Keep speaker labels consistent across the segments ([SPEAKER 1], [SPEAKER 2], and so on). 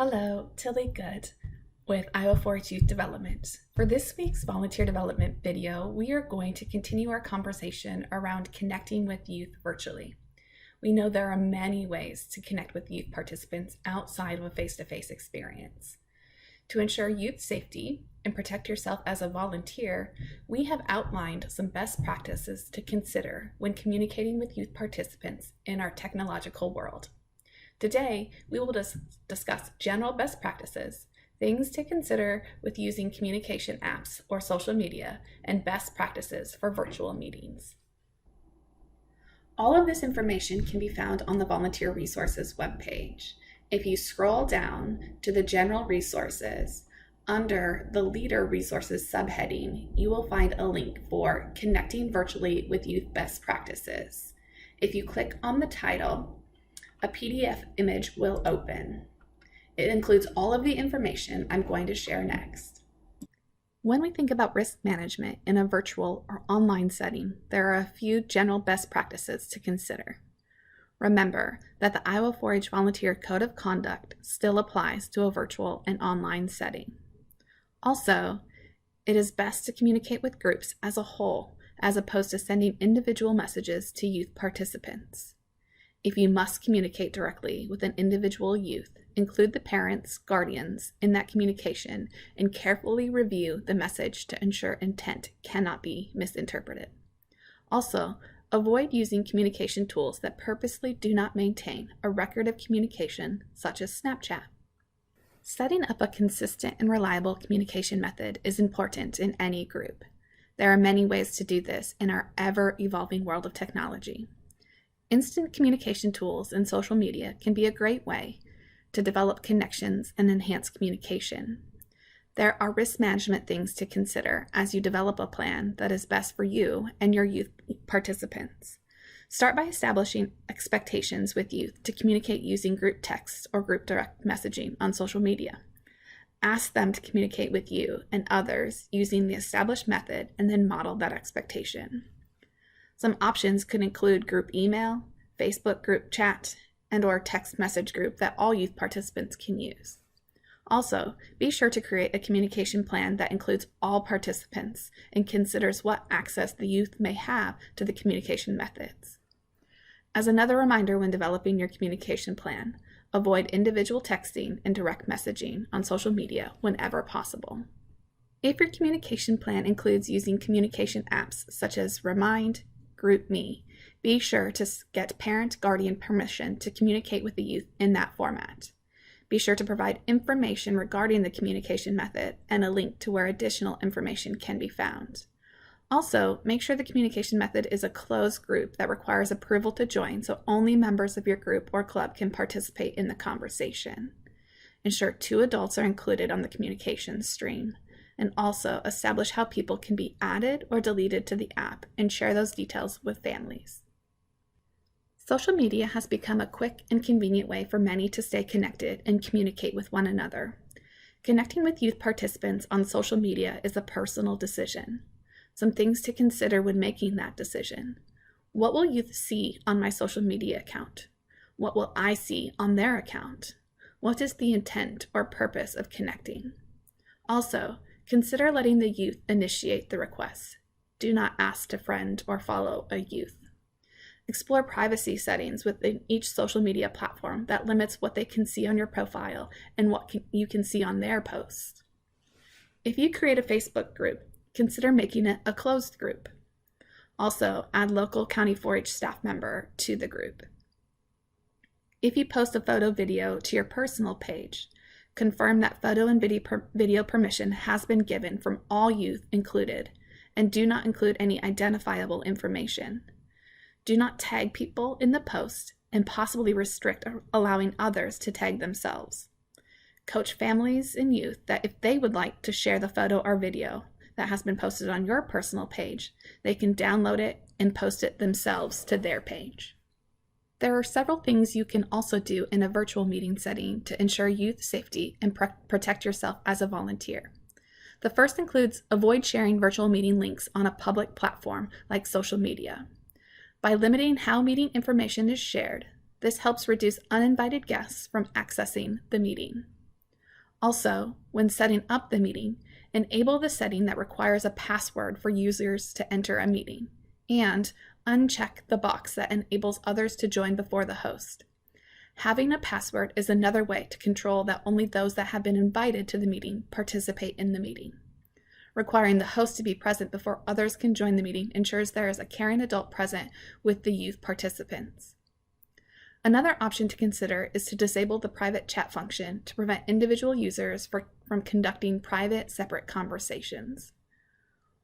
[SPEAKER 1] Hello, Tilly Good with Iowa 4-H Youth Development. For this week's volunteer development video, we are going to continue our conversation around connecting with youth virtually. We know there are many ways to connect with youth participants outside of a face-to-face experience. To ensure youth safety and protect yourself as a volunteer, we have outlined some best practices to consider when communicating with youth participants in our technological world. Today, we will discuss general best practices, things to consider with using communication apps or social media, and best practices for virtual meetings. All of this information can be found on the Volunteer Resources webpage. If you scroll down to the General Resources, under the Leader Resources subheading, you will find a link for Connecting Virtually with Youth Best Practices. If you click on the title, a PDF image will open. It includes all of the information I'm going to share next. When we think about risk management in a virtual or online setting, there are a few general best practices to consider. Remember that the Iowa 4-H Volunteer Code of Conduct still applies to a virtual and online setting. Also, it is best to communicate with groups as a whole, as opposed to sending individual messages to youth participants. If you must communicate directly with an individual youth, include the parents, guardians in that communication and carefully review the message to ensure intent cannot be misinterpreted. Also, avoid using communication tools that purposely do not maintain a record of communication, such as Snapchat. Setting up a consistent and reliable communication method is important in any group. There are many ways to do this in our ever-evolving world of technology. Instant communication tools and social media can be a great way to develop connections and enhance communication. There are risk management things to consider as you develop a plan that is best for you and your youth participants. Start by establishing expectations with youth to communicate using group text or group direct messaging on social media. Ask them to communicate with you and others using the established method and then model that expectation. Some options could include group email, Facebook group chat, and/or text message group that all youth participants can use. Also, be sure to create a communication plan that includes all participants and considers what access the youth may have to the communication methods. As another reminder when developing your communication plan, avoid individual texting and direct messaging on social media whenever possible. If your communication plan includes using communication apps such as Remind, GroupMe, be sure to get parent-guardian permission to communicate with the youth in that format. Be sure to provide information regarding the communication method and a link to where additional information can be found. Also, make sure the communication method is a closed group that requires approval to join, so only members of your group or club can participate in the conversation. Ensure 2 adults are included on the communication stream. And also establish how people can be added or deleted to the app and share those details with families. Social media has become a quick and convenient way for many to stay connected and communicate with one another. Connecting with youth participants on social media is a personal decision. Some things to consider when making that decision. What will youth see on my social media account? What will I see on their account? What is the intent or purpose of connecting? Also, consider letting the youth initiate the request. Do not ask to friend or follow a youth. Explore privacy settings within each social media platform that limits what they can see on your profile and what you can see on their posts. If you create a Facebook group, consider making it a closed group. Also, add local County 4-H staff member to the group. If you post a photo video to your personal page, confirm that photo and video permission has been given from all youth included, and do not include any identifiable information. Do not tag people in the post and possibly restrict allowing others to tag themselves. Coach families and youth that if they would like to share the photo or video that has been posted on your personal page, they can download it and post it themselves to their page. There are several things you can also do in a virtual meeting setting to ensure youth safety and protect yourself as a volunteer. The first includes avoid sharing virtual meeting links on a public platform like social media. By limiting how meeting information is shared, this helps reduce uninvited guests from accessing the meeting. Also, when setting up the meeting, enable the setting that requires a password for users to enter a meeting, and uncheck the box that enables others to join before the host. Having a password is another way to control that only those that have been invited to the meeting participate in the meeting. Requiring the host to be present before others can join the meeting ensures there is a caring adult present with the youth participants. Another option to consider is to disable the private chat function to prevent individual users from conducting private, separate conversations.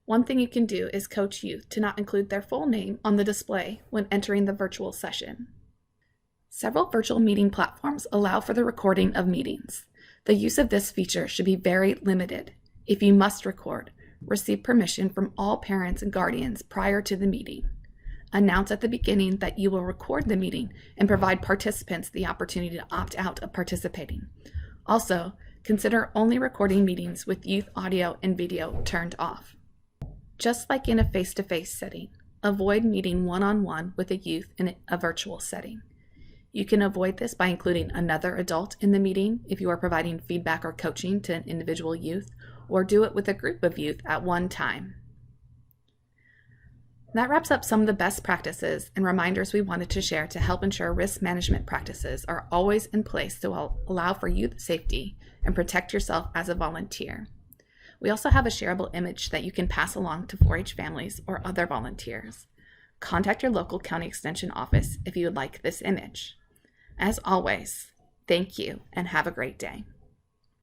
[SPEAKER 1] One thing you can do is coach youth to not include their full name on the display when entering the virtual session. Several virtual meeting platforms allow for the recording of meetings. The use of this feature should be very limited. If you must record, receive permission from all parents and guardians prior to the meeting. Announce at the beginning that you will record the meeting and provide participants the opportunity to opt out of participating. Also, consider only recording meetings with youth audio and video turned off. Just like in a face-to-face setting, avoid meeting one-on-one with a youth in a virtual setting. You can avoid this by including another adult in the meeting if you are providing feedback or coaching to an individual youth, or do it with a group of youth at one time. That wraps up some of the best practices and reminders we wanted to share to help ensure risk management practices are always in place to allow for youth safety and protect yourself as a volunteer. We also have a shareable image that you can pass along to 4-H families or other volunteers. Contact your local county extension office if you would like this image. As always, thank you and have a great day.